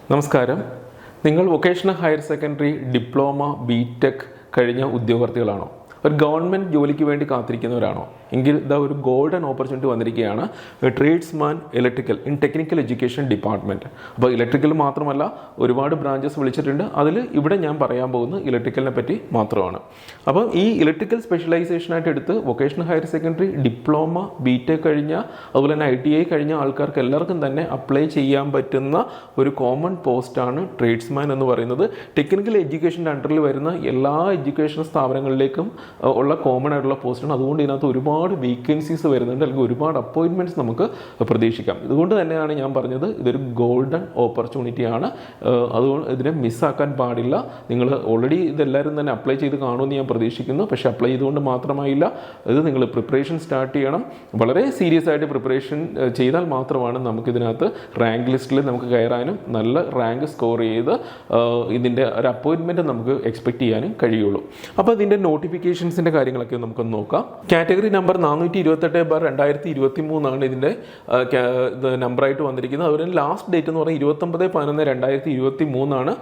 നമസ്കാരം. നിങ്ങൾ vocational higher secondary, diploma, BTech കഴിഞ്ഞ ഉദ്യോഗാർത്ഥികളാണോ? ഒരു ഗവൺമെൻറ് ജോലിക്ക് വേണ്ടി കാത്തിരിക്കുന്നവരാണോ? എങ്കിൽ ഇതാ ഒരു ഗോൾഡൻ ഓപ്പർച്യൂണിറ്റി വന്നിരിക്കുകയാണ്. Tradesman electrical in technical education department. അപ്പോൾ ഇലക്ട്രിക്കൽ മാത്രമല്ല, ഒരുപാട് ബ്രാഞ്ചസ് വിളിച്ചിട്ടുണ്ട്. അതിൽ ഇവിടെ ഞാൻ പറയാൻ പോകുന്നത് ഇലക്ട്രിക്കലിനെ പറ്റി മാത്രമാണ്. അപ്പം ഈ ഇലക്ട്രിക്കൽ സ്പെഷ്യലൈസേഷനായിട്ട് എടുത്ത് vocational higher secondary, diploma, BTech കഴിഞ്ഞ, അതുപോലെ തന്നെ ITI കഴിഞ്ഞ ആൾക്കാർക്ക് എല്ലാവർക്കും തന്നെ അപ്ലൈ ചെയ്യാൻ പറ്റുന്ന ഒരു കോമൺ പോസ്റ്റാണ് ട്രേഡ്സ്മാൻ എന്ന് പറയുന്നത്. ടെക്നിക്കൽ എഡ്യൂക്കേഷൻ്റെ അണ്ടറിൽ വരുന്ന എല്ലാ എഡ്യൂക്കേഷൻ സ്ഥാപനങ്ങളിലേക്കും ഉള്ള കോമൺ ആയിട്ടുള്ള പോസ്റ്റാണ്. അതുകൊണ്ട് ഇതിനകത്ത് ഒരുപാട് വേക്കൻസീസ് വരുന്നുണ്ട്, അല്ലെങ്കിൽ ഒരുപാട് അപ്പോയിൻമെൻറ്റ്സ് നമുക്ക് പ്രതീക്ഷിക്കാം. ഇതുകൊണ്ട് തന്നെയാണ് ഞാൻ പറഞ്ഞത് ഇതൊരു ഗോൾഡൻ ഓപ്പർച്യൂണിറ്റിയാണ്. അതുകൊണ്ട് ഇതിനെ മിസ്സാക്കാൻ പാടില്ല. നിങ്ങൾ ഓൾറെഡി ഇതെല്ലാവരും തന്നെ അപ്ലൈ ചെയ്ത് കാണുമെന്ന് ഞാൻ പ്രതീക്ഷിക്കുന്നു. പക്ഷേ അപ്ലൈ ചെയ്തുകൊണ്ട് മാത്രമായില്ല, ഇത് നിങ്ങൾ പ്രിപ്പറേഷൻ സ്റ്റാർട്ട് ചെയ്യണം. വളരെ സീരിയസ് ആയിട്ട് പ്രിപ്പറേഷൻ ചെയ്താൽ മാത്രമാണ് നമുക്കിതിനകത്ത് റാങ്ക് ലിസ്റ്റിൽ നമുക്ക് കയറാനും നല്ല റാങ്ക് സ്കോർ ചെയ്ത് ഇതിൻ്റെ ഒരു അപ്പോയിൻമെൻറ്റ് നമുക്ക് എക്സ്പെക്റ്റ് ചെയ്യാനും കഴിയുള്ളൂ. അപ്പോൾ ഇതിൻ്റെ നോട്ടിഫിക്കേഷൻസിൻ്റെ കാര്യങ്ങളൊക്കെ നമുക്കൊന്ന് നോക്കാം. കാറ്റഗറി നമ്പർ 428/2023 ഇതിൻ്റെ നമ്പറായിട്ട് വന്നിരിക്കുന്നത്. അതുപോലെ ലാസ്റ്റ് ഡേറ്റ് എന്ന് പറഞ്ഞാൽ 29/11/2023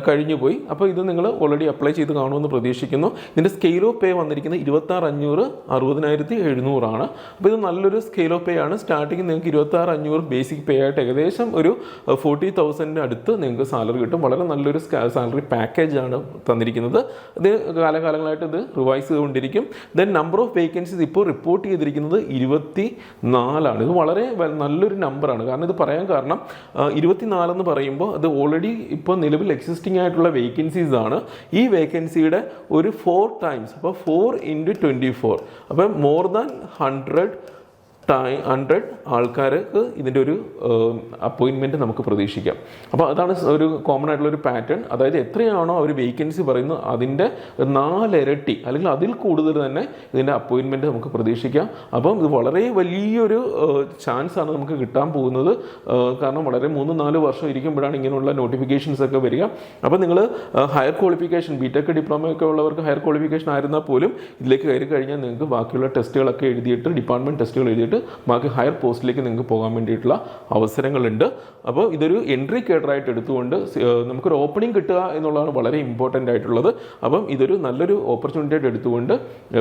കഴിഞ്ഞു പോയി. അപ്പോൾ ഇത് നിങ്ങൾ ഓൾറെഡി അപ്ലൈ ചെയ്ത് കാണുമെന്ന് പ്രതീക്ഷിക്കുന്നു. ഇതിൻ്റെ സ്കെയിൽ ഓഫ് പേ വന്നിരിക്കുന്നത് 26,500 60,700 അപ്പോൾ ഇത് നല്ലൊരു സ്കെയിൽ ഓഫ് പേ ആണ്. സ്റ്റാർട്ടിങ് നിങ്ങൾക്ക് 26,500 ബേസിക് പേ ആയിട്ട് ഏകദേശം ഒരു 40,000 അടുത്ത് നിങ്ങൾക്ക് സാലറി കിട്ടും. വളരെ നല്ലൊരു സാലറി പാക്കേജാണ് തന്നിരിക്കുന്നത്. ഇത് കാലകാലങ്ങളായിട്ട് ഇത് റിവൈസ് ചെയ്തുകൊണ്ടിരിക്കും. ദെൻ നമ്പർ ഓഫ് വേക്കൻസീസ് ഇപ്പോൾ റിപ്പോർട്ട് ചെയ്തിരിക്കുന്നത് 24. ഇത് വളരെ നല്ലൊരു നമ്പറാണ്. കാരണം ഇത് പറയാൻ കാരണം 24 എന്ന് പറയുമ്പോൾ അത് ഓൾറെഡി ഇപ്പോൾ നിലവിൽ എക്സിസ്റ്റിംഗ് ആയിട്ടുള്ള വേക്കൻസീസ് ആണ്. ഈ വേക്കൻസിയുടെ ഒരു 4 ടൈംസ്, അപ്പോൾ 4 × 24, അപ്പം മോർ ദാൻ 100 ആൾക്കാർക്ക് ഇതിൻ്റെ ഒരു അപ്പോയിൻമെൻറ്റ് നമുക്ക് പ്രതീക്ഷിക്കാം. അപ്പോൾ അതാണ് ഒരു കോമൺ ആയിട്ടുള്ളൊരു പാറ്റേൺ. അതായത് എത്രയാണോ അവർ വേക്കൻസി പറയുന്നത് അതിൻ്റെ 4 ഇരട്ടി അല്ലെങ്കിൽ അതിൽ കൂടുതൽ തന്നെ ഇതിൻ്റെ അപ്പോയിൻമെൻറ്റ് നമുക്ക് പ്രതീക്ഷിക്കാം. അപ്പം ഇത് വളരെ വലിയൊരു ചാൻസാണ് നമുക്ക് കിട്ടാൻ പോകുന്നത്. കാരണം വളരെ 3-4 വർഷം ഇരിക്കുമ്പോഴാണ് ഇങ്ങനെയുള്ള നോട്ടിഫിക്കേഷൻസ് ഒക്കെ വരിക. അപ്പോൾ നിങ്ങൾ ഹയർ ക്വാളിഫിക്കേഷൻ, ബിടെക്, ഡിപ്ലോമ ഒക്കെ ഉള്ളവർക്ക് ഹയർ ക്വാളിഫിക്കേഷൻ ആയിരുന്നാൽ പോലും ഇതിലേക്ക് കയറി കഴിഞ്ഞാൽ നിങ്ങൾക്ക് ബാക്കിയുള്ള ടെസ്റ്റുകളൊക്കെ എഴുതിയിട്ട്, ഡിപ്പാർട്ട്മെൻറ്റ് ടെസ്റ്റുകൾ എഴുതിയിട്ട് ബാക്കി ഹയർ പോസ്റ്റിലേക്ക് നിങ്ങൾക്ക് പോകാൻ വേണ്ടിയിട്ടുള്ള അവസരങ്ങളുണ്ട്. അപ്പോൾ ഇതൊരു എൻട്രി കേഡറായിട്ട് എടുത്തുകൊണ്ട് നമുക്കൊരു ഓപ്പണിംഗ് കിട്ടുക എന്നുള്ളതാണ് വളരെ ഇമ്പോർട്ടൻ്റ് ആയിട്ടുള്ളത്. അപ്പം ഇതൊരു നല്ലൊരു ഓപ്പർച്യൂണിറ്റി ആയിട്ട് എടുത്തുകൊണ്ട്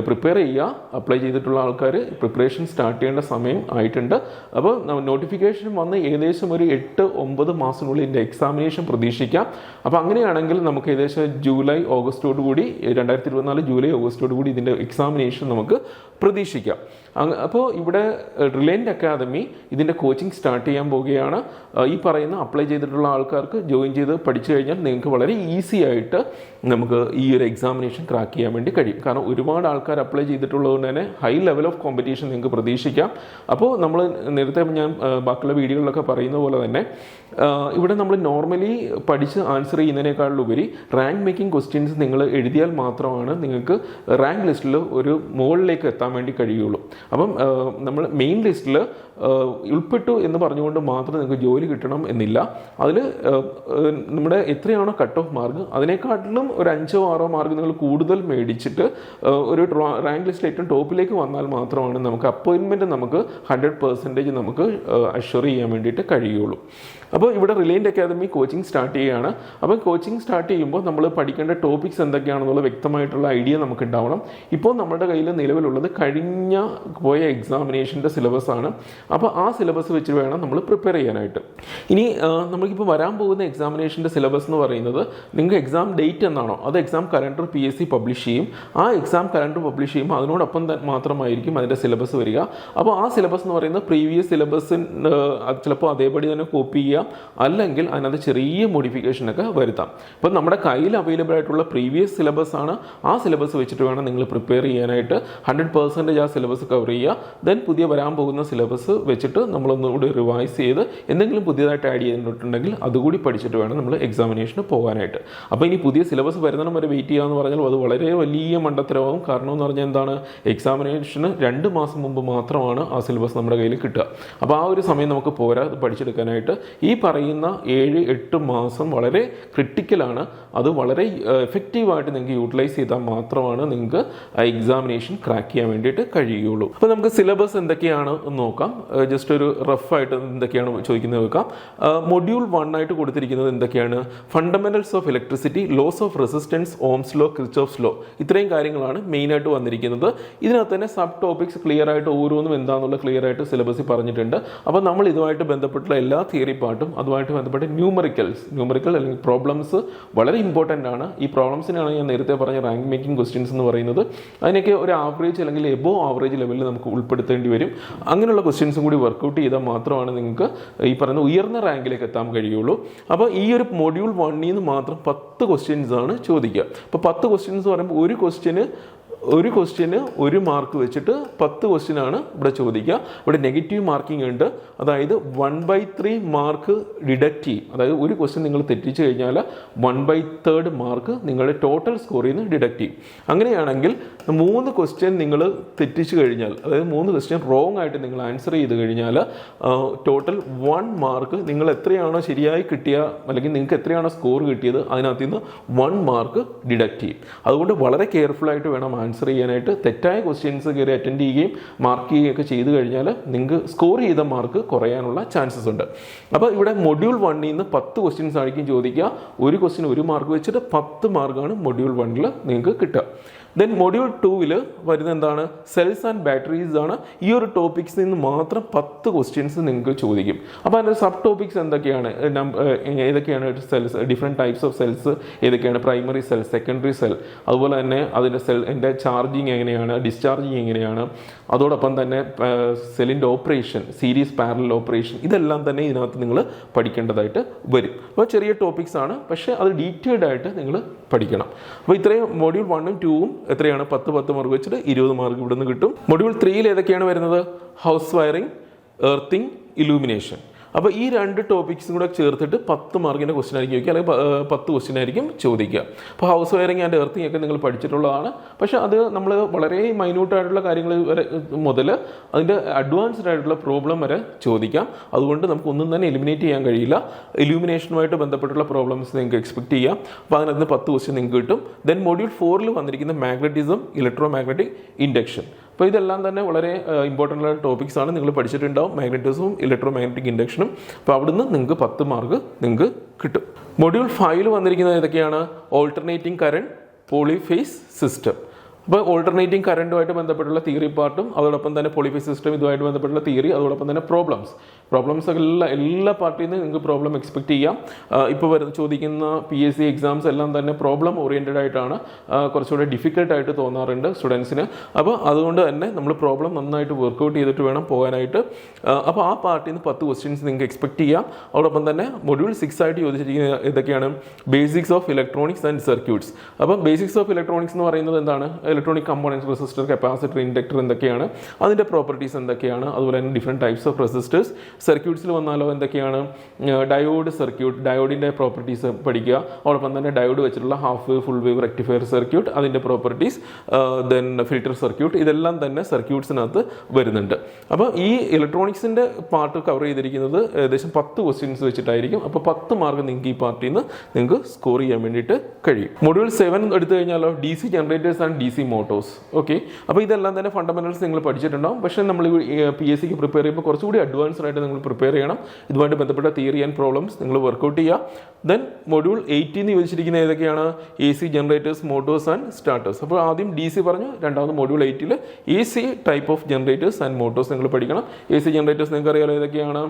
പ്രിപ്പയർ ചെയ്യുക. അപ്ലൈ ചെയ്തിട്ടുള്ള ആൾക്കാർ പ്രിപ്പറേഷൻ സ്റ്റാർട്ട് ചെയ്യേണ്ട സമയം ആയിട്ടുണ്ട്. അപ്പോൾ നോട്ടിഫിക്കേഷൻ വന്ന് ഏകദേശം ഒരു 8-9 മാസത്തിനുള്ളിൽ ഇതിൻ്റെ എക്സാമിനേഷൻ പ്രതീക്ഷിക്കാം. അപ്പോൾ അങ്ങനെയാണെങ്കിൽ നമുക്ക് ഏകദേശം ജൂലൈ, ഓഗസ്റ്റോട് കൂടി 2024 ജൂലൈ, ഓഗസ്റ്റോട് കൂടി ഇതിൻ്റെ എക്സാമിനേഷൻ നമുക്ക് പ്രതീക്ഷിക്കാം. അപ്പോൾ ഇവിടെ റിലയൻറ്റ് അക്കാദമി ഇതിൻ്റെ കോച്ചിങ് സ്റ്റാർട്ട് ചെയ്യാൻ പോവുകയാണ്. ഈ പറയുന്ന അപ്ലൈ ചെയ്തിട്ടുള്ള ആൾക്കാർക്ക് ജോയിൻ ചെയ്ത് പഠിച്ചു കഴിഞ്ഞാൽ നിങ്ങൾക്ക് വളരെ ഈസി ആയിട്ട് നമുക്ക് ഈ ഒരു എക്സാമിനേഷൻ ക്രാക്ക് ചെയ്യാൻ വേണ്ടി കഴിയും. കാരണം ഒരുപാട് ആൾക്കാർ അപ്ലൈ ചെയ്തിട്ടുള്ളത് കൊണ്ട് തന്നെ ഹൈ ലെവൽ ഓഫ് കോമ്പറ്റീഷൻ നിങ്ങൾക്ക് പ്രതീക്ഷിക്കാം. അപ്പോൾ നമ്മൾ നേരത്തെ ഞാൻ ബാക്കിയുള്ള വീഡിയോകളിലൊക്കെ പറയുന്ന പോലെ തന്നെ ഇവിടെ നമ്മൾ നോർമലി പഠിച്ച് ആൻസർ ചെയ്യുന്നതിനേക്കാളുപരി റാങ്ക് മേക്കിംഗ് ക്വസ്റ്റ്യൻസ് നിങ്ങൾ എഴുതിയാൽ മാത്രമാണ് നിങ്ങൾക്ക് റാങ്ക് ലിസ്റ്റിൽ ഒരു മുകളിലേക്ക് എത്താൻ വേണ്ടി കഴിയുള്ളൂ. അപ്പം നമ്മൾ മെയിൻ ലിസ്റ്റിൽ ഉൾപ്പെട്ടു എന്ന് പറഞ്ഞുകൊണ്ട് മാത്രം നിങ്ങൾക്ക് ജോലി കിട്ടണം എന്നില്ല. അതിൽ നമ്മുടെ എത്രയാണോ കട്ട് ഓഫ് മാർക്ക് അതിനെക്കാട്ടിലും ഒരു 5-6 മാർക്ക് നിങ്ങൾ കൂടുതൽ മേടിച്ചിട്ട് ഒരു റാങ്ക് ലിസ്റ്റിൽ ഏറ്റവും ടോപ്പിലേക്ക് വന്നാൽ മാത്രമാണ് നമുക്ക് അപ്പോയിൻമെൻറ്റ് നമുക്ക് 100% നമുക്ക് അഷ്വർ ചെയ്യാൻ വേണ്ടിയിട്ട് കഴിയുള്ളൂ. അപ്പോൾ ഇവിടെ റിലയൻറ്റ് അക്കാദമി കോച്ചിങ് സ്റ്റാർട്ട് ചെയ്യുകയാണ്. അപ്പോൾ കോച്ചിങ് സ്റ്റാർട്ട് ചെയ്യുമ്പോൾ നമ്മൾ പഠിക്കേണ്ട ടോപ്പിക്സ് എന്തൊക്കെയാണെന്നുള്ള വ്യക്തമായിട്ടുള്ള ഐഡിയ നമുക്ക് ഉണ്ടാവണം. ഇപ്പോൾ നമ്മുടെ കയ്യിൽ നിലവിലുള്ളത് കഴിഞ്ഞ പോയ എക്സാമിനേഷൻ്റെ സിലബസ് ആണ്. അപ്പോൾ ആ സിലബസ് വെച്ച് വേണം നമ്മൾ പ്രിപ്പയർ ചെയ്യാനായിട്ട്. ഇനി നമുക്കിപ്പോൾ വരാൻ പോകുന്ന എക്സാമിനേഷൻ്റെ സിലബസ് എന്ന് പറയുന്നത് നിങ്ങൾക്ക് എക്സാം ഡേറ്റ് എന്നാണോ അത് എക്സാം കലണ്ടർ PSC പബ്ലിഷ് ചെയ്യും. ആ എക്സാം കലണ്ടർ പബ്ലിഷ് ചെയ്യുമ്പോൾ അതിനോടൊപ്പം മാത്രമായിരിക്കും അതിൻ്റെ സിലബസ് വരിക. അപ്പോൾ ആ സിലബസ് എന്ന് പറയുന്നത് പ്രീവിയസ് സിലബസ് ചിലപ്പോൾ അതേപടി തന്നെ കോപ്പി ചെയ്യാം, അല്ലെങ്കിൽ അതിനകത്ത് ചെറിയ മോഡിഫിക്കേഷനൊക്കെ വരുത്താം. അപ്പോൾ നമ്മുടെ കയ്യിൽ അവൈലബിൾ ആയിട്ടുള്ള പ്രീവിയസ് സിലബസ് ആണ്. ആ സിലബസ് വെച്ചിട്ട് വേണം നിങ്ങൾ പ്രിപ്പയർ ചെയ്യാനായിട്ട്. 100% ആ സിലബസ് കവർ ചെയ്യുക. ദെൻ പുതിയ വരാൻ പോകുന്ന സിലബസ് വെച്ചിട്ട് നമ്മളൊന്നുകൂടി റിവൈസ് ചെയ്ത് എന്തെങ്കിലും പുതിയതായിട്ട് ആഡ് ചെയ്തിട്ടുണ്ടെങ്കിൽ അതുകൂടി പഠിച്ചിട്ട് വേണം നമ്മൾ എക്സാമിനേഷന് പോകാനായിട്ട്. അപ്പോൾ ഇനി പുതിയ സിലബസ് വരുന്നതിനും വരെ വെയിറ്റ് ചെയ്യാമെന്ന് പറഞ്ഞാൽ അത് വളരെ വലിയ മണ്ടത്തരമാകും. കാരണം എന്ന് പറഞ്ഞാൽ എന്താണ്, എക്സാമിനേഷന് 2 മാസം മുമ്പ് മാത്രമാണ് ആ സിലബസ് നമ്മുടെ കയ്യിൽ കിട്ടുക. അപ്പോൾ ആ ഒരു സമയം നമുക്ക് പോരാ പഠിച്ചെടുക്കാനായിട്ട്. ഈ പറയുന്ന 7-8 മാസം വളരെ ക്രിട്ടിക്കലാണ്. അത് വളരെ എഫക്റ്റീവായിട്ട് നിങ്ങൾക്ക് യൂട്ടിലൈസ് ചെയ്താൽ മാത്രമാണ് നിങ്ങൾക്ക് എക്സാമിനേഷൻ ക്രാക്ക് ചെയ്യാൻ വേണ്ടിയിട്ട് കഴിയുകയുള്ളൂ. അപ്പോൾ നമുക്ക് സിലബസ് എന്തൊക്കെയാണ് എന്ന് നോക്കാം. ജസ്റ്റ് ഒരു റഫായിട്ട് എന്തൊക്കെയാണ് ചോദിക്കുന്നത് നോക്കാം. മൊഡ്യൂൾ 1 ആയിട്ട് കൊടുത്തിരിക്കുന്നത് എന്തൊക്കെയാണ്? Fundamentals of electricity, laws of resistance, Ohm's law, Kirchhoff's law, ഇത്രയും കാര്യങ്ങളാണ് മെയിനായിട്ട് വന്നിരിക്കുന്നത്. ഇതിനകത്ത് തന്നെ സബ് ടോപ്പിക്സ് ക്ലിയർ ആയിട്ട് ഓരോന്നും എന്താണെന്നുള്ള ക്ലിയർ ആയിട്ട് സിലബസിൽ പറഞ്ഞിട്ടുണ്ട്. അപ്പോൾ നമ്മൾ ഇതുമായിട്ട് ബന്ധപ്പെട്ടുള്ള എല്ലാ തിയറി പാർട്ടും അതുമായിട്ട് ബന്ധപ്പെട്ട ന്യൂമറിക്കൽ അല്ലെങ്കിൽ പ്രോബ്ലംസ് വളരെ ഇമ്പോർട്ടൻ്റ് ആണ്. ഈ പ്രോബ്ലംസിനാണ് ഞാൻ നേരത്തെ പറഞ്ഞ റാങ്ക് മേക്കിംഗ് ക്വസ്റ്റ്യൻസ് എന്ന് പറയുന്നത്. അതിനൊക്കെ ഒരു ആവറേജ് അല്ലെങ്കിൽ എബോ ആവറേജ് ലെവലിൽ നമുക്ക് ഉൾപ്പെടുത്തേണ്ടി വരും. അങ്ങനെയുള്ള ക്വസ്റ്റ്യൻസും കൂടി വർക്കൗട്ട് ചെയ്താൽ മാത്രമാണ് നിങ്ങൾക്ക് ഈ പറയുന്ന ഉയർന്ന റാങ്കിലേക്ക് എത്താൻ കഴിയുള്ളൂ. അപ്പോൾ ഈ ഒരു മൊഡ്യൂൾ 1 നിന്ന് മാത്രം 10 ക്വസ്റ്റ്യൻസ് ആണ് ചോദിക്കുക. അപ്പോൾ 10 ക്വസ്റ്റ്യൻസ് പറയുമ്പോൾ ഒരു ക്വസ്റ്റ്യന് 1 മാർക്ക് വെച്ചിട്ട് 10 ക്വസ്റ്റ്യനാണ് ഇവിടെ ചോദിക്കുക. ഇവിടെ നെഗറ്റീവ് മാർക്കിംഗ് ഉണ്ട്. അതായത് 1/3 മാർക്ക് ഡിഡക്റ്റ് ചെയ്യും. അതായത് ഒരു ക്വസ്റ്റ്യൻ നിങ്ങൾ തെറ്റിച്ച് കഴിഞ്ഞാൽ 1/3 മാർക്ക് നിങ്ങളുടെ ടോട്ടൽ സ്കോറിൽ നിന്ന് ഡിഡക്റ്റ് ചെയ്യും. അങ്ങനെയാണെങ്കിൽ 3 ക്വസ്റ്റ്യൻ നിങ്ങൾ തെറ്റിച്ച് കഴിഞ്ഞാൽ, അതായത് 3 ക്വസ്റ്റ്യൻ റോങ് ആയിട്ട് നിങ്ങൾ ആൻസർ ചെയ്ത് കഴിഞ്ഞാൽ ടോട്ടൽ 1 മാർക്ക് നിങ്ങൾ എത്രയാണോ ശരിയായി കിട്ടിയ അല്ലെങ്കിൽ നിങ്ങൾക്ക് എത്രയാണോ സ്കോർ കിട്ടിയത് അതിനകത്ത് നിന്ന് 1 മാർക്ക് ഡിഡക്റ്റ് ചെയ്യും. അതുകൊണ്ട് വളരെ കെയർഫുൾ ആയിട്ട് വേണം ആൻസർ ചെയ്യാനായിട്ട്. തെറ്റായ ക്വസ്റ്റ്യൻസ് കയറി അറ്റൻഡ് ചെയ്യുകയും മാർക്ക് ചെയ്യുകയൊക്കെ ചെയ്ത് കഴിഞ്ഞാൽ നിങ്ങൾക്ക് സ്കോർ ചെയ്ത മാർക്ക് കുറയാനുള്ള ചാൻസസ് ഉണ്ട്. അപ്പോൾ ഇവിടെ മൊഡ്യൂൾ 1 നിന്ന് 10 ക്വസ്റ്റ്യൻസ് ആയിരിക്കും ചോദിക്കുക. ഒരു ക്വസ്റ്റ്യൻ 1 മാർക്ക് വെച്ചിട്ട് 10 മാർക്കാണ് മൊഡ്യൂൾ 1 നിങ്ങൾക്ക് കിട്ടുക. ദെൻ മൊഡ്യൂൾ 2 വരുന്ന എന്താണ്? സെൽസ് ആൻഡ് ബാറ്ററീസ് ആണ്. ഈ ഒരു ടോപ്പിക്സിൽ നിന്ന് മാത്രം 10 ക്വസ്റ്റ്യൻസ് നിങ്ങൾക്ക് ചോദിക്കും. അപ്പോൾ അതിൻ്റെ സബ് ടോപ്പിക്സ് എന്തൊക്കെയാണ്? ഏതൊക്കെയാണ് cells, different types of cells ഏതൊക്കെയാണ്? പ്രൈമറി സെൽ, സെക്കൻഡറി സെൽ, അതുപോലെ തന്നെ അതിൻ്റെ സെല്ലിൻ്റെ ചാർജിങ് എങ്ങനെയാണ്, ഡിസ്ചാർജിങ് എങ്ങനെയാണ്, അതോടൊപ്പം തന്നെ സെല്ലിൻ്റെ ഓപ്പറേഷൻ, സീരീസ് പാരലൽ ഓപ്പറേഷൻ, ഇതെല്ലാം തന്നെ ഇതിനകത്ത് നിങ്ങൾ പഠിക്കേണ്ടതായിട്ട് വരും. അപ്പോൾ ചെറിയ ടോപ്പിക്സ് ആണ്, പക്ഷേ അത് ഡീറ്റെയിൽഡ് ആയിട്ട് നിങ്ങൾ പഠിക്കണം. അപ്പോൾ ഇത്രയും മൊഡ്യൂൾ 1ഉം 2ഉം എത്രയാണ്? 10 മാർക്ക് വെച്ചിട്ട് 20 മാർക്ക് ഇവിടെ നിന്ന് കിട്ടും. മൊഡ്യൂൾ 3 ഏതൊക്കെയാണ് വരുന്നത്? House wiring, earthing, illumination. അപ്പോൾ ഈ 2 ടോപ്പിക്സും കൂടെ ചേർത്തിട്ട് 10 മാർക്കിൻ്റെ ക്വസ്റ്റ്യൻ ആയിരിക്കും ചോദിക്കുക, അല്ലെങ്കിൽ 10 ക്വസ്റ്റ്യൻ ആയിരിക്കും ചോദിക്കുക. അപ്പോൾ ഹൗസ് വയറിംഗ് ആൻഡ് എർത്തിങ് ഒക്കെ നിങ്ങൾ പഠിച്ചിട്ടുള്ളതാണ്. പക്ഷേ അത് നമ്മൾ വളരെ മൈന്യൂട്ടായിട്ടുള്ള കാര്യങ്ങൾ വരെ മുതൽ അതിൻ്റെ അഡ്വാൻസ്ഡ് ആയിട്ടുള്ള പ്രോബ്ലം വരെ ചോദിക്കാം. അതുകൊണ്ട് നമുക്ക് ഒന്നും തന്നെ എലിമിനേറ്റ് ചെയ്യാൻ കഴിയില്ല. ഇലൂമിനേഷനുമായിട്ട് ബന്ധപ്പെട്ടുള്ള പ്രോബ്ലംസ് നിങ്ങൾക്ക് എക്സ്പെക്ട് ചെയ്യാം. അപ്പോൾ അതിനകത്ത് 10 ക്വസ്റ്റ്യൻ നിങ്ങൾക്ക് കിട്ടും. ദെൻ മൊഡ്യൂൾ 4 വന്നിരിക്കുന്ന മാഗ്നറ്റിസം, ഇലക്ട്രോ മാഗ്നറ്റിക് ഇൻഡക്ഷൻ. അപ്പോൾ ഇതെല്ലാം തന്നെ വളരെ ഇമ്പോർട്ടൻ്റ് ആയ ടോപ്പിക്സ് ആണ്. നിങ്ങൾ പഠിച്ചിട്ടുണ്ടാവും മാഗ്നറ്റിസവും ഇലക്ട്രോ മാഗ്നറ്റിക് ഇൻഡക്ഷനും. അപ്പോൾ അവിടുന്ന് നിങ്ങൾക്ക് 10 മാർക്ക് നിങ്ങൾക്ക് കിട്ടും. മൊഡ്യൂൾ 5 വന്നിരിക്കുന്നത് ഏതൊക്കെയാണ്? Alternating current, polyphase system. അപ്പോൾ ഓൾട്ടർനേറ്റിംഗ് കറണ്ടുമായിട്ട് ബന്ധപ്പെട്ടുള്ള തിയറി പാർട്ടും അതോടൊപ്പം തന്നെ പോളിഫേസ് സിസ്റ്റം ഇതുമായിട്ട് ബന്ധപ്പെട്ടുള്ള തിയറി, അതോടൊപ്പം തന്നെ പ്രോബ്ലംസ് എല്ലാ പാർട്ടിൽ നിന്ന് നിങ്ങൾക്ക് പ്രോബ്ലം എക്സ്പെക്ട് ചെയ്യാം. ഇപ്പോൾ ചോദിക്കുന്ന PSC എക്സാംസ് എല്ലാം തന്നെ പ്രോബ്ലം ഓറിയൻറ്റഡ് ആയിട്ടാണ്. കുറച്ചുകൂടെ ഡിഫിക്കൽട്ടായിട്ട് തോന്നാറുണ്ട് സ്റ്റുഡൻസിന്. അപ്പോൾ അതുകൊണ്ട് തന്നെ നമ്മൾ പ്രോബ്ലം നന്നായിട്ട് വർക്കൗട്ട് ചെയ്തിട്ട് വേണം പോകാനായിട്ട്. അപ്പോൾ ആ പാർട്ടിൽ നിന്ന് 10 ക്വസ്റ്റ്യൻസ് നിങ്ങൾക്ക് എക്സ്പെക്ട് ചെയ്യാം. അതോടൊപ്പം തന്നെ മൊഡ്യൂൾ 6 ആയിട്ട് ചോദിച്ചിരിക്കുന്ന ഇതൊക്കെയാണ്? Basics of electronics and circuits. അപ്പോൾ ബേസിക്സ് ഓഫ് ഇലക്ട്രോണിക്സ് എന്ന് പറയുന്നത് എന്താണ്? Electronic components, resistor, capacitor, inductor എന്തൊക്കെയാണ്, അതിൻ്റെ പ്രോപ്പർട്ടീസ് എന്തൊക്കെയാണ്, അതുപോലെ തന്നെ ഡിഫറെൻറ്റ് ടൈപ്സ് ഓഫ് റെസിസ്റ്റേഴ്സ്. സർക്യൂട്ട്സിൽ വന്നാലോ എന്തൊക്കെയാണ്? ഡയോഡ് സർക്യൂട്ട്, ഡയോഡിൻ്റെ പ്രോപ്പർട്ടീസ് പഠിക്കുക. അതോടൊപ്പം തന്നെ ഡയോഡ് വെച്ചിട്ടുള്ള half wave, full wave rectifier circuit, അതിൻ്റെ പ്രോപ്പർട്ടീസ്, ദെൻ ഫിൽറ്റർ സർക്യൂട്ട്, ഇതെല്ലാം തന്നെ സർക്യൂട്ട്സിനകത്ത് വരുന്നുണ്ട്. അപ്പോൾ ഈ ഇലക്ട്രോണിക്സിൻ്റെ പാർട്ട് കവർ ചെയ്തിരിക്കുന്നത് ഏകദേശം 10 ക്വസ്റ്റ്യൻസ് വെച്ചിട്ടായിരിക്കും. അപ്പോൾ 10 മാർക്ക് നിങ്ങൾക്ക് ഈ പാർട്ടിൽ നിന്ന് നിങ്ങൾക്ക് സ്കോർ ചെയ്യാൻ വേണ്ടിയിട്ട് കഴിയും. മൊഡ്യൂൾ 7 എടുത്തു കഴിഞ്ഞാലോ? DC generators and DC Motors. Okay, അപ്പോൾ ഇതെല്ലാം തന്നെ ഫണ്ടമെന്റൽസ് നിങ്ങൾ പഠിച്ചിട്ടുണ്ടാവും. പക്ഷേ നമ്മൾ PSCക്ക് പ്രിപ്പയർ ചെയ്യുമ്പോൾ കുറച്ചുകൂടി അഡ്വാൻസ്ഡ് ആയിട്ട് നിങ്ങൾ പ്രിപ്പയർ ചെയ്യണം. ഇതുമായിട്ട് ബന്ധപ്പെട്ട തിയറി ആൻഡ് പ്രോബ്ലംസ് നിങ്ങൾ വർക്കൗട്ട് ചെയ്യുക. ദെൻ മൊഡ്യൂൾ 18 ചോദിച്ചിരിക്കുന്ന ഏതൊക്കെയാണ്? AC generators, motors and starters. അപ്പോൾ ആദ്യം DC പറഞ്ഞു, രണ്ടാമത് module 8 AC type of generators and motors നിങ്ങൾ പഠിക്കണം. AC ജനറേറ്റേഴ്സ് നിങ്ങൾക്ക് അറിയാലോ ഏതൊക്കെയാണ്?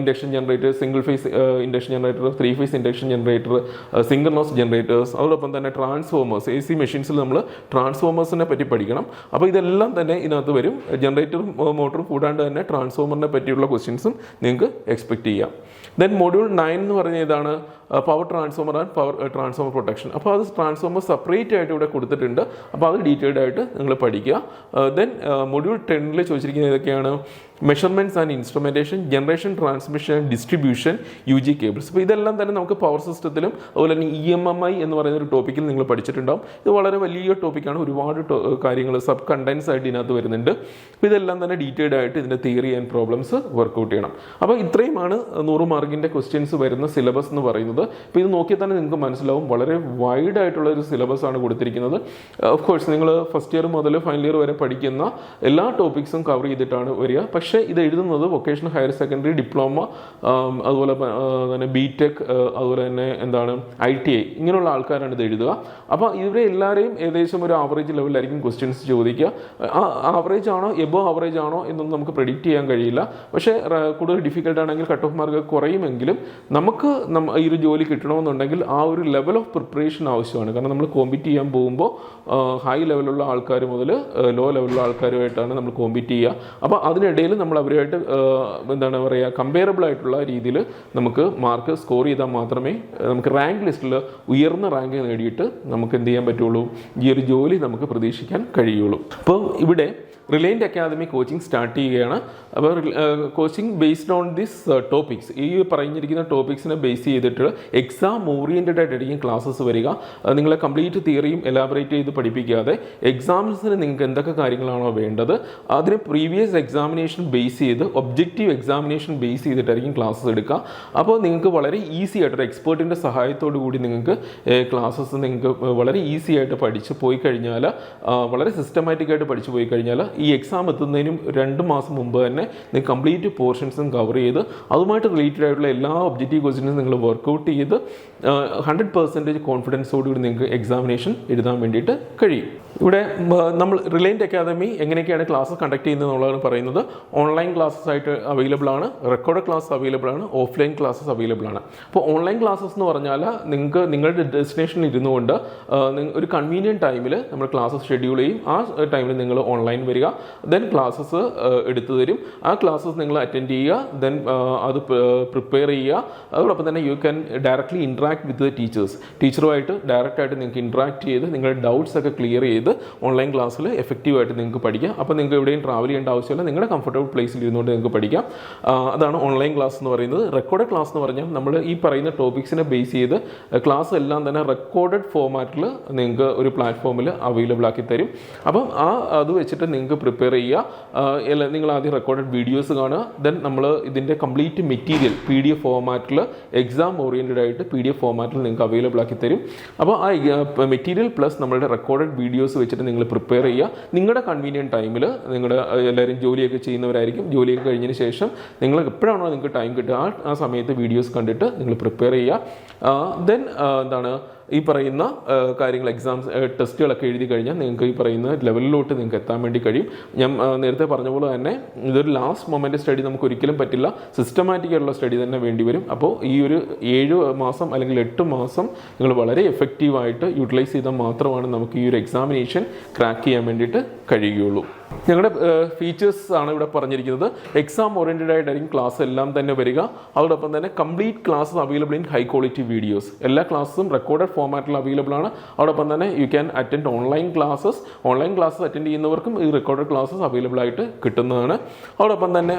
Induction generators, single phase induction generator, 3 phase induction generator, synchronous generators, അതോടൊപ്പം തന്നെ ട്രാൻസ്ഫോമേഴ്സ്. AC മെഷീൻസിൽ നമ്മൾ ട്രാൻസ്ഫോമേഴ്സിനെ പറ്റി പഠിക്കണം. അപ്പോൾ ഇതെല്ലാം തന്നെ ഇതിനകത്ത് വരും. ജനറേറ്ററും മോട്ടറും കൂടാണ്ട് തന്നെ ട്രാൻസ്ഫോമറിനെ പറ്റിയുള്ള ക്വസ്റ്റ്യൻസും നിങ്ങൾക്ക് എക്സ്പെക്ട് ചെയ്യാം. ദെൻ മൊഡ്യൂൾ 9 എന്ന് പറഞ്ഞ ഇതാണ്? Power transformer and power transformer protection. അപ്പോൾ അത് ട്രാൻസ്ഫോമർ സെപ്പറേറ്റ് ആയിട്ട് ഇവിടെ കൊടുത്തിട്ടുണ്ട്. അപ്പോൾ അത് ഡീറ്റെയിൽഡ് ആയിട്ട് നിങ്ങൾ പഠിക്കുക. ദെൻ മൊഡ്യൂൾ 10 ചോദിച്ചിരിക്കുന്നത് ഏതൊക്കെയാണ്? Measurements and instrumentation, generation, transmission and distribution, UG cables. അപ്പോൾ ഇതെല്ലാം തന്നെ നമുക്ക് പവർ സിസ്റ്റത്തിലും അതുപോലെ തന്നെ EMMI എന്ന് പറയുന്ന ഒരു ടോപ്പിക്കിൽ നിങ്ങൾ പഠിച്ചിട്ടുണ്ടാവും. ഇത് വളരെ വലിയ ടോപ്പിക്കാണ്, ഒരുപാട് കാര്യങ്ങൾ സബ് കണ്ടൻസ് ആയിട്ട് ഇതിനകത്ത് വരുന്നുണ്ട്. അപ്പോൾ ഇതെല്ലാം തന്നെ ഡീറ്റെയിൽഡ് ആയിട്ട് ഇതിൻ്റെ തിയറി ആൻഡ് പ്രോബ്ലംസ് വർക്കൗട്ട് ചെയ്യണം. അപ്പോൾ ഇത്രയുമാണ് 100 മാർക്കിൻ്റെ ക്വസ്റ്റ്യൻസ് വരുന്ന സിലബസ് എന്ന് പറയുന്നത്. അപ്പോൾ ഇത് നോക്കിയാൽ തന്നെ നിങ്ങൾക്ക് മനസ്സിലാവും, വളരെ വൈഡ് ആയിട്ടുള്ള ഒരു സിലബസ് ആണ് കൊടുത്തിരിക്കുന്നത്. ഓഫ് കോഴ്സ് നിങ്ങൾ ഫസ്റ്റ് ഇയർ മുതൽ ഫൈനൽ ഇയർ വരെ പഠിക്കുന്ന എല്ലാ ടോപ്പിക്സും കവർ ചെയ്തിട്ടാണ് വരിക. പക്ഷേ ഇത് എഴുതുന്നത് വൊക്കേഷണൽ ഹയർ സെക്കൻഡറി, ഡിപ്ലോമ, അതുപോലെ തന്നെ BTech, അതുപോലെ തന്നെ എന്താണ് ITI, ഇങ്ങനെയുള്ള ആൾക്കാരാണ് ഇത് എഴുതുക. അപ്പോൾ ഇവരെ എല്ലാവരെയും ഏകദേശം ഒരു ആവറേജ് ലെവലിലായിരിക്കും ക്വസ്റ്റ്യൻസ് ചോദിക്കുക. ആവറേജ് ആണോ എബോ ആവറേജ് ആണോ എന്നൊന്നും നമുക്ക് പ്രെഡിക്റ്റ് ചെയ്യാൻ കഴിയില്ല. പക്ഷേ കൂടുതൽ ഡിഫിക്കൽട്ട് ആണെങ്കിൽ കട്ട് ഓഫ് മാർക്ക് കുറയുമെങ്കിലും നമുക്ക് ഈ ഒരു ജോലി കിട്ടണമെന്നുണ്ടെങ്കിൽ ആ ഒരു ലെവൽ ഓഫ് പ്രിപ്പറേഷൻ ആവശ്യമാണ്. കാരണം നമ്മൾ കോമ്പീറ്റ് ചെയ്യാൻ പോകുമ്പോൾ ഹൈ ലെവലുള്ള ആൾക്കാർ മുതൽ ലോ ലെവലുള്ള ആൾക്കാരുമായിട്ടാണ് നമ്മൾ കോമ്പീറ്റ് ചെയ്യുക. അപ്പോൾ അതിനിടയിൽ നമ്മൾ അവരുമായിട്ട് എന്താണ് പറയുക, കമ്പയറബിൾ ആയിട്ടുള്ള രീതിയിൽ നമുക്ക് മാർക്ക് സ്കോർ ചെയ്താൽ മാത്രമേ നമുക്ക് റാങ്ക് ലിസ്റ്റിൽ ഉയർന്ന റാങ്ക് നേടിയിട്ട് നമുക്ക് എന്ത് ചെയ്യാൻ പറ്റുള്ളൂ, ഈ ഒരു ജോലി നമുക്ക് പ്രതീക്ഷിക്കാൻ കഴിയുള്ളൂ. അപ്പോൾ ഇവിടെ റിലയൻറ്റ് അക്കാദമി കോച്ചിങ് സ്റ്റാർട്ട് ചെയ്യുകയാണ്. അപ്പോൾ coaching based on this topics, ഈ പറഞ്ഞിരിക്കുന്ന ടോപ്പിക്സിനെ ബേസ് ചെയ്തിട്ട് എക്സാം ഓറിയൻറ്റഡ് ആയിട്ടായിരിക്കും ക്ലാസ്സസ് വരിക. നിങ്ങളെ കംപ്ലീറ്റ് തിയറിയും എലാബറേറ്റ് ചെയ്ത് പഠിപ്പിക്കാതെ എക്സാംസിന് നിങ്ങൾക്ക് എന്തൊക്കെ കാര്യങ്ങളാണോ വേണ്ടത് അതിന് പ്രീവിയസ് എക്സാമിനേഷൻ ബേസ് ചെയ്ത്, ഒബ്ജക്റ്റീവ് എക്സാമിനേഷൻ ബേസ് ചെയ്തിട്ടായിരിക്കും ക്ലാസ്സസ് എടുക്കുക. അപ്പോൾ നിങ്ങൾക്ക് വളരെ ഈസി ആയിട്ടൊരു എക്സ്പേർട്ടിൻ്റെ സഹായത്തോടു കൂടി നിങ്ങൾക്ക് ക്ലാസ്സസ് നിങ്ങൾക്ക് വളരെ ഈസി ആയിട്ട് പഠിച്ച് പോയി കഴിഞ്ഞാൽ, വളരെ സിസ്റ്റമാറ്റിക് ആയിട്ട് പഠിച്ചു പോയി കഴിഞ്ഞാൽ ഈ എക്സാം എത്തുന്നതിനും 2 മാസം മുമ്പ് തന്നെ നിങ്ങൾ കംപ്ലീറ്റ് പോർഷൻസും കവർ ചെയ്ത് അതുമായിട്ട് റിലേറ്റഡ് ആയിട്ടുള്ള എല്ലാ ഒബ്ജക്റ്റീവ് ക്വസ്റ്റ്യൻസും നിങ്ങൾ വർക്കൗട്ട് ചെയ്ത് 100% കോൺഫിഡൻസോടുകൂടി നിങ്ങൾക്ക് എക്സാമിനേഷൻ എഴുതാൻ വേണ്ടിയിട്ട് കഴിയും. ഇവിടെ നമ്മൾ റിലയൻറ്റ് അക്കാദമി എങ്ങനെയൊക്കെയാണ് ക്ലാസ്സസ് കണ്ടക്ട് ചെയ്യുന്നത് എന്നുള്ളതാണ് പറയുന്നത്. ഓൺലൈൻ ക്ലാസ്സസ് ആയിട്ട് അവൈലബിൾ ആണ്, റെക്കോർഡ് ക്ലാസ് അവൈലബിൾ ആണ്, ഓഫ്ലൈൻ ക്ലാസ്സസ് അവൈലബിൾ ആണ്. അപ്പോൾ ഓൺലൈൻ ക്ലാസ്സസ് എന്ന് പറഞ്ഞാൽ നിങ്ങൾക്ക് നിങ്ങളുടെ ഡെസ്റ്റിനേഷനിൽ ഇരുന്നുകൊണ്ട് ഒരു കൺവീനിയൻറ്റ് ടൈമിൽ നമ്മൾ ക്ലാസ്സസ് ഷെഡ്യൂൾ ചെയ്യും. ആ ടൈമിൽ നിങ്ങൾ ഓൺലൈൻ വരിക, ദെൻ ക്ലാസ്സസ് എടുത്തു തരും. ആ ക്ലാസ്സസ് നിങ്ങൾ അറ്റൻഡ് ചെയ്യുക, ദെൻ അത് പ്രിപ്പയർ ചെയ്യുക. അതോടൊപ്പം തന്നെ you can directly interact with the teachers. ടീച്ചറുമായിട്ട് ഡയറക്റ്റായിട്ട് നിങ്ങൾക്ക് ഇൻട്രാക്ട് ചെയ്ത് നിങ്ങളുടെ ഡൗട്ട്സ് ഒക്കെ ക്ലിയർ ചെയ്ത് ഓൺലൈൻ ക്ലാസ്സിൽ എഫക്റ്റീവായിട്ട് നിങ്ങൾക്ക് പഠിക്കാം. അപ്പോൾ നിങ്ങൾക്ക് എവിടെയും ട്രാവൽ ചെയ്യേണ്ട ആവശ്യമില്ല, നിങ്ങളുടെ കംഫർട്ടബിൾ പ്ലേസിൽ ഇരുന്നുകൊണ്ട് നിങ്ങൾക്ക് പഠിക്കാം. അതാണ് ഓൺലൈൻ ക്ലാസ് എന്ന് പറയുന്നത്. റെക്കോർഡഡ് ക്ലാസ് എന്ന് പറഞ്ഞാൽ നമ്മൾ ഈ പറയുന്ന ടോപ്പിക്സിനെ ബേസ് ചെയ്ത് ക്ലാസ് എല്ലാം തന്നെ റെക്കോർഡഡ് ഫോമാറ്റിൽ നിങ്ങൾക്ക് ഒരു പ്ലാറ്റ്ഫോമിൽ അവൈലബിൾ ആക്കി തരും. അപ്പം അത് വെച്ചിട്ട് നിങ്ങൾക്ക് പ്രിപ്പയർ ചെയ്യുക. നിങ്ങൾ ആദ്യം റെക്കോർഡഡ് വീഡിയോസ് കാണുക, ദെൻ നമ്മൾ ഇതിൻ്റെ കംപ്ലീറ്റ് മെറ്റീരിയൽ PDF ഫോമാറ്റിൽ എക്സാം ഓറിയൻറ്റഡ് ആയിട്ട് PDF ഫോമാറ്റിൽ നിങ്ങൾക്ക് അവൈലബിൾ ആക്കി തരും. അപ്പോൾ ആ മെറ്റീരിയൽ പ്ലസ് നമ്മളുടെ റെക്കോർഡഡ് വീഡിയോസ് വെച്ചിട്ട് നിങ്ങൾ പ്രിപ്പയർ ചെയ്യുക. നിങ്ങളുടെ കൺവീനിയൻറ്റ് ടൈമിൽ, നിങ്ങളുടെ എല്ലാവരും ജോലിയൊക്കെ ചെയ്യുന്നവരായിരിക്കും, ജോലിയൊക്കെ കഴിഞ്ഞതിന് ശേഷം നിങ്ങൾ എപ്പോഴാണോ നിങ്ങൾക്ക് ടൈം കിട്ടുക ആ സമയത്ത് വീഡിയോസ് കണ്ടിട്ട് നിങ്ങൾ പ്രിപ്പയർ ചെയ്യുക. ദെൻ എന്താണ് ഈ പറയുന്ന കാര്യങ്ങൾ, എക്സാംസ് ടെസ്റ്റുകളൊക്കെ എഴുതി കഴിഞ്ഞാൽ നിങ്ങൾക്ക് ഈ പറയുന്ന ലെവലിലോട്ട് നിങ്ങൾക്ക് എത്താൻ വേണ്ടി കഴിയും. ഞാൻ നേരത്തെ പറഞ്ഞ പോലെ തന്നെ ഇതൊരു ലാസ്റ്റ് മൊമെൻറ്റ് സ്റ്റഡി നമുക്ക് ഒരിക്കലും പറ്റില്ല, സിസ്റ്റമാറ്റിക് ആയിട്ടുള്ള സ്റ്റഡി തന്നെ വേണ്ടി വരും. അപ്പോൾ ഈ ഒരു 7 മാസം അല്ലെങ്കിൽ 8 മാസം നിങ്ങൾ വളരെ എഫക്റ്റീവായിട്ട് യൂട്ടിലൈസ് ചെയ്താൽ മാത്രമാണ് നമുക്ക് ഈ ഒരു എക്സാമിനേഷൻ ക്രാക്ക് ചെയ്യാൻ വേണ്ടിയിട്ട് കഴിയുകയുള്ളൂ. ഞങ്ങളുടെ ഫീച്ചേഴ്സ് ആണ് ഇവിടെ പറഞ്ഞിരിക്കുന്നത്. എക്സാം ഓറിയൻറ്റഡ് ആയിട്ടായിരിക്കും ക്ലാസ് എല്ലാം തന്നെ വരിക. അതോടൊപ്പം തന്നെ complete classes available in high quality videos. എല്ലാ ക്ലാസ്സും റെക്കോർഡഡ് ഫോമാറ്റിൽ അവൈലബിൾ ആണ്. അതോടൊപ്പം തന്നെ you can attend online classes. Online classes attend ചെയ്യുന്നവർക്കും ഈ റെക്കോർഡഡ് ക്ലാസ്സസ് അവൈലബിൾ ആയിട്ട് കിട്ടുന്നതാണ്. അതോടൊപ്പം തന്നെ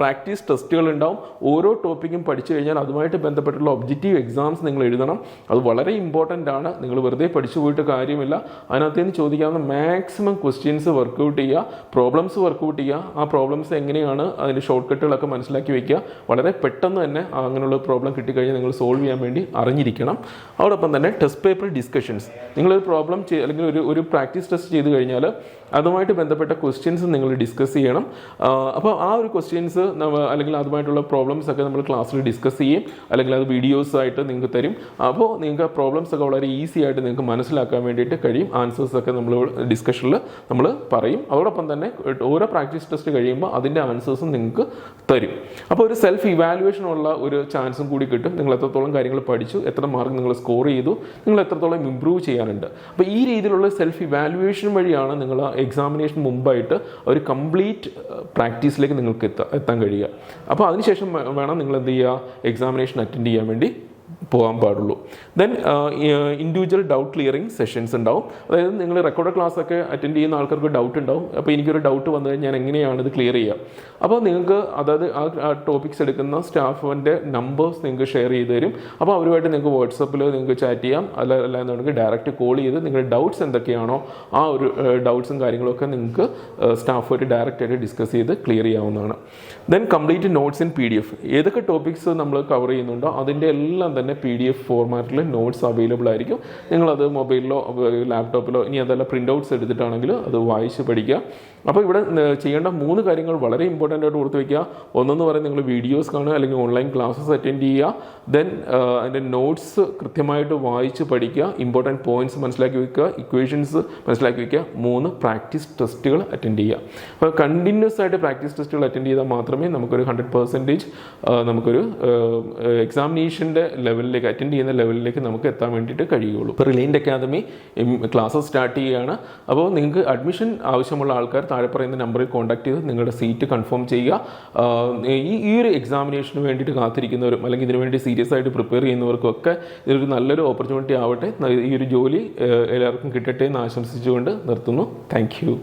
പ്രാക്ടീസ് ടെസ്റ്റുകൾ ഉണ്ടാവും. ഓരോ ടോപ്പിക്കും പഠിച്ചു കഴിഞ്ഞാൽ അതുമായിട്ട് ബന്ധപ്പെട്ടുള്ള ഒബ്ജക്റ്റീവ് എക്സാംസ് നിങ്ങൾ എഴുതണം. അത് വളരെ ഇമ്പോർട്ടൻ്റ് ആണ്. നിങ്ങൾ വെറുതെ പഠിച്ചു പോയിട്ട് കാര്യമില്ല. അതിനകത്ത് നിന്ന് ചോദിക്കാവുന്ന മാക്സിമം ക്വസ്റ്റ്യൻസ് വർക്കൗട്ട് ചെയ്യുക, പ്രോബ്ലംസ് വർക്കൗട്ട് ചെയ്യുക. ആ പ്രോബ്ലംസ് എങ്ങനെയാണ് അതിൻ്റെ ഷോർട്ട് കട്ടുകളൊക്കെ മനസ്സിലാക്കി വയ്ക്കുക. വളരെ പെട്ടെന്ന് തന്നെ അങ്ങനെയുള്ള പ്രോബ്ലം കിട്ടിക്കഴിഞ്ഞാൽ നിങ്ങൾ സോൾവ് ചെയ്യാൻ വേണ്ടി അറിഞ്ഞിരിക്കണം. അതോടൊപ്പം തന്നെ ടെസ്റ്റ് പേപ്പർ ഡിസ്കഷൻസ്. നിങ്ങളൊരു പ്രോബ്ലം അല്ലെങ്കിൽ ഒരു പ്രാക്ടീസ് ടെസ്റ്റ് ചെയ്ത് കഴിഞ്ഞാൽ അതുമായിട്ട് ബന്ധപ്പെട്ട ക്വസ്റ്റ്യൻസ് നിങ്ങൾ ഡിസ്കസ് ചെയ്യണം. അപ്പോൾ ആ ഒരു ക്വസ്റ്റ്യൻസ് അല്ലെങ്കിൽ അതുമായിട്ടുള്ള പ്രോബ്ലംസ് ഒക്കെ നമ്മൾ ക്ലാസ്സിൽ ഡിസ്കസ് ചെയ്യും, അല്ലെങ്കിൽ അത് വീഡിയോസ് ആയിട്ട് നിങ്ങൾക്ക് തരും. അപ്പോൾ നിങ്ങൾക്ക് പ്രോബ്ലംസ് ഒക്കെ വളരെ ഈസി ആയിട്ട് നിങ്ങൾക്ക് മനസ്സിലാക്കാൻ വേണ്ടിയിട്ട് കഴിയും. ആൻസേഴ്സ് ഒക്കെ നമ്മൾ ഡിസ്കഷനിൽ നമ്മൾ പറയും. അതോടൊപ്പം തന്നെ ഓരോ പ്രാക്ടീസ് ടെസ്റ്റ് കഴിയുമ്പോൾ അതിൻ്റെ ആൻസേഴ്സും നിങ്ങൾക്ക് തരും. അപ്പോൾ ഒരു സെൽഫ് ഇവാലുവേഷൻ ഉള്ള ഒരു ചാൻസും കൂടി കിട്ടും. നിങ്ങൾ എത്രത്തോളം കാര്യങ്ങൾ പഠിച്ചു, എത്ര മാർക്ക് നിങ്ങൾ സ്കോർ ചെയ്തു, നിങ്ങൾ എത്രത്തോളം ഇമ്പ്രൂവ് ചെയ്യാനുണ്ട്. അപ്പോൾ ഈ രീതിയിലുള്ള സെൽഫ് ഇവാലുവേഷൻ വഴിയാണ് നിങ്ങൾ എക്സാമിനേഷൻ മുമ്പായിട്ട് ഒരു കംപ്ലീറ്റ് പ്രാക്ടീസിലേക്ക് നിങ്ങൾക്ക് എത്താൻ കഴിയുക. അപ്പോൾ അതിനുശേഷം വേണം നിങ്ങൾ എന്ത് ചെയ്യുക, എക്സാമിനേഷൻ അറ്റൻഡ് ചെയ്യാൻ വേണ്ടി പോകാൻ പാടുള്ളൂ. Then individual doubt clearing sessions ഉണ്ടാവും. അതായത് നിങ്ങൾ റെക്കോർഡ് ക്ലാസ് ഒക്കെ അറ്റൻഡ് ചെയ്യുന്ന ആൾക്കാർക്ക് ഡൗട്ട് ഉണ്ടാവും. അപ്പോൾ എനിക്കൊരു ഡൗട്ട് വന്നു കഴിഞ്ഞാൽ ഞാൻ എങ്ങനെയാണ് ഇത് ക്ലിയർ ചെയ്യുക? അപ്പോൾ നിങ്ങൾക്ക് അതായത് ആ ടോപ്പിക്സ് എടുക്കുന്ന സ്റ്റാഫിൻ്റെ നമ്പേഴ്സ് നിങ്ങൾക്ക് ഷെയർ ചെയ്ത് തരും. അപ്പോൾ അവരുമായിട്ട് നിങ്ങൾക്ക് വാട്സപ്പിൽ നിങ്ങൾക്ക് ചാറ്റ് ചെയ്യാം, അല്ലാന്നുണ്ടെങ്കിൽ ഡയറക്റ്റ് കോൾ ചെയ്ത് നിങ്ങളുടെ ഡൗട്ട്സ് എന്തൊക്കെയാണോ ആ ഒരു ഡൗട്ട്സും കാര്യങ്ങളൊക്കെ നിങ്ങൾക്ക് സ്റ്റാഫുമായിട്ട് ഡയറക്റ്റായിട്ട് ഡിസ്കസ് ചെയ്ത് ക്ലിയർ ചെയ്യാവുന്നതാണ്. Then complete notes in PDF. ഏതൊക്കെ ടോപ്പിക്സ് നമ്മൾ കവർ ചെയ്യുന്നുണ്ടോ അതിൻ്റെ എല്ലാം തന്നെ PDF ഫോർമാറ്റിൽ നോട്ട്സ് അവൈലബിൾ ആയിരിക്കും. നിങ്ങളത് മൊബൈലിലോ ലാപ്ടോപ്പിലോ ഇനി അതല്ല പ്രിൻ്റ് ഔട്ട്സ് എടുത്തിട്ടാണെങ്കിൽ അത് വായിച്ച് പഠിക്കുക. അപ്പോൾ ഇവിടെ ചെയ്യേണ്ട 3 കാര്യങ്ങൾ വളരെ ഇമ്പോർട്ടൻ്റ് ആയിട്ട് ഓർത്ത് വയ്ക്കുക. ഒന്നെന്ന് പറയുന്നത് നിങ്ങൾ വീഡിയോസ് കാണുക അല്ലെങ്കിൽ ഓൺലൈൻ ക്ലാസ്സസ് അറ്റൻഡ് ചെയ്യുക. ദെൻ അതിൻ്റെ നോട്ട്സ് കൃത്യമായിട്ട് വായിച്ച് പഠിക്കുക, ഇമ്പോർട്ടൻറ്റ് പോയിൻറ്റ്സ് മനസ്സിലാക്കി വയ്ക്കുക, ഇക്വേഷൻസ് മനസ്സിലാക്കി വയ്ക്കുക. 3 പ്രാക്ടീസ് ടെസ്റ്റുകൾ അറ്റൻഡ് ചെയ്യുക. അപ്പോൾ കണ്ടിന്യൂസ് ആയിട്ട് പ്രാക്ടീസ് ടെസ്റ്റുകൾ അറ്റൻഡ് ചെയ്താൽ മാത്രമേ നമുക്കൊരു 100% നമുക്കൊരു എക്സാമിനേഷൻ്റെ ലെവലിലേക്ക് അറ്റൻഡ് ചെയ്യുന്ന ലെവലിലേക്ക് നമുക്ക് എത്താൻ വേണ്ടിയിട്ട് കഴിയുള്ളൂ. ഇപ്പോൾ റിലയൻ്റ് അക്കാദമി ക്ലാസ്സസ് സ്റ്റാർട്ട് ചെയ്യുകയാണ്. അപ്പോൾ നിങ്ങൾക്ക് അഡ്മിഷൻ ആവശ്യമുള്ള ആൾക്കാർ താഴെ പറയുന്ന നമ്പറിൽ കോൺടാക്ട് ചെയ്ത് നിങ്ങളുടെ സീറ്റ് കൺഫേം ചെയ്യുക. ഈ ഒരു എക്സാമിനേഷന് വേണ്ടിയിട്ട് കാത്തിരിക്കുന്നവരും അല്ലെങ്കിൽ ഇതിനു വേണ്ടി സീരിയസ് ആയിട്ട് പ്രിപ്പയർ ചെയ്യുന്നവർക്കൊക്കെ ഇതൊരു നല്ലൊരു ഓപ്പർച്യൂണിറ്റി ആവട്ടെ. ഈ ഒരു ജോലി എല്ലാവർക്കും കിട്ടട്ടെ എന്ന് ആശംസിച്ചുകൊണ്ട് നിർത്തുന്നു. Thank you.